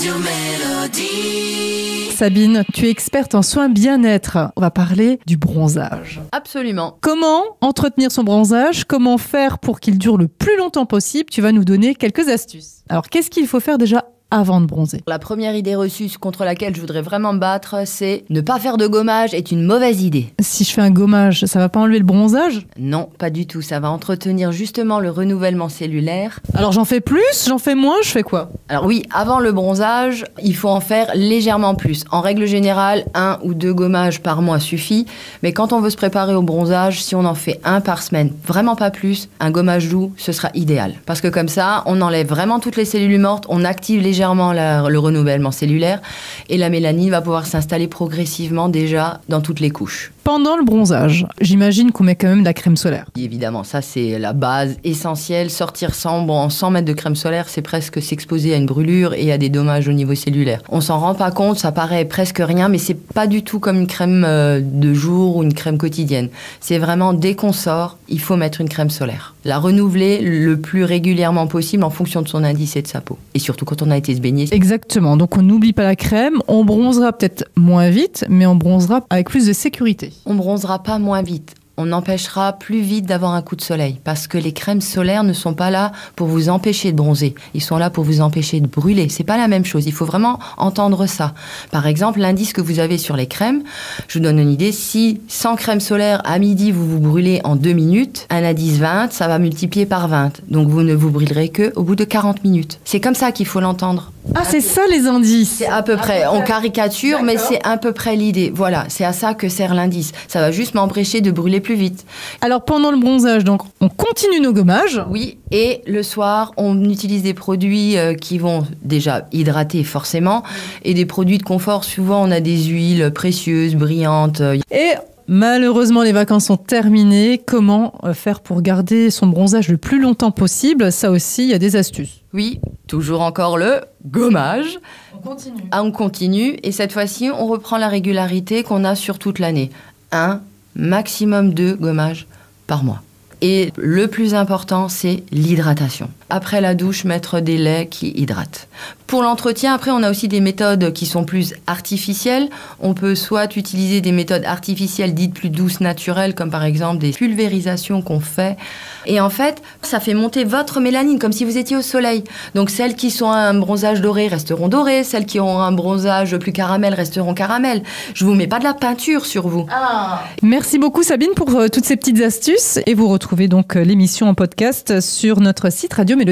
Radio Mélodie. Sabine, tu es experte en soins bien-être. On va parler du bronzage. Absolument. Comment entretenir son bronzage? Comment faire pour qu'il dure le plus longtemps possible? Tu vas nous donner quelques astuces. Alors, qu'est-ce qu'il faut faire déjà avant de bronzer? La première idée reçue contre laquelle je voudrais vraiment me battre, c'est ne pas faire de gommage est une mauvaise idée. Si je fais un gommage, ça va pas enlever le bronzage? Non, pas du tout. Ça va entretenir justement le renouvellement cellulaire. Alors j'en fais plus, j'en fais moins, je fais quoi? Alors oui, avant le bronzage, il faut en faire légèrement plus. En règle générale, 1 ou 2 gommages par mois suffit. Mais quand on veut se préparer au bronzage, si on en fait 1 par semaine, vraiment pas plus, un gommage doux, ce sera idéal. Parce que comme ça, on enlève vraiment toutes les cellules mortes, on active légèrement le renouvellement cellulaire et la mélanine va pouvoir s'installer progressivement déjà dans toutes les couches. Pendant le bronzage, j'imagine qu'on met quand même de la crème solaire. Évidemment, ça c'est la base essentielle. Sortir sans mettre de crème solaire, c'est presque s'exposer à une brûlure et à des dommages au niveau cellulaire. On s'en rend pas compte, ça paraît presque rien, mais c'est pas du tout comme une crème de jour ou une crème quotidienne. C'est vraiment dès qu'on sort, il faut mettre une crème solaire. La renouveler le plus régulièrement possible en fonction de son indice et de sa peau. Et surtout quand on a été se baigner. Exactement, donc on n'oublie pas la crème, on bronzera peut-être moins vite, mais on bronzera avec plus de sécurité. On bronzera pas moins vite. On empêchera plus vite d'avoir un coup de soleil parce que les crèmes solaires ne sont pas là pour vous empêcher de bronzer. Ils sont là pour vous empêcher de brûler. C'est pas la même chose. Il faut vraiment entendre ça. Par exemple, l'indice que vous avez sur les crèmes, je vous donne une idée. Si sans crème solaire à midi vous vous brûlez en 2 minutes, un indice 20, ça va multiplier par 20. Donc vous ne vous brûlerez que au bout de 40 minutes. C'est comme ça qu'il faut l'entendre. Ah, c'est ça les indices. C'est à peu près. On caricature, mais c'est à peu près l'idée. Voilà, c'est à ça que sert l'indice. Ça va juste m'empêcher de brûler plus vite. Alors pendant le bronzage, donc on continue nos gommages. Oui, et le soir, on utilise des produits qui vont déjà hydrater forcément, et des produits de confort. Souvent, on a des huiles précieuses, brillantes. Et malheureusement, les vacances sont terminées. Comment faire pour garder son bronzage le plus longtemps possible? Ça aussi, il y a des astuces. Oui, toujours encore le gommage. On continue. Ah, on continue, et cette fois-ci, on reprend la régularité qu'on a sur toute l'année. 1, maximum 2 gommages par mois. Et le plus important, c'est l'hydratation. Après la douche, mettre des laits qui hydratent. Pour l'entretien, après, on a aussi des méthodes qui sont plus artificielles. On peut soit utiliser des méthodes artificielles dites plus douces, naturelles, comme par exemple des pulvérisations qu'on fait. Et en fait, ça fait monter votre mélanine, comme si vous étiez au soleil. Donc celles qui sont un bronzage doré resteront dorées, celles qui ont un bronzage plus caramel resteront caramel. Je vous mets pas de la peinture sur vous. Ah. Merci beaucoup Sabine pour toutes ces petites astuces. Et vous retrouvez donc l'émission en podcast sur notre site radiomélodie.com.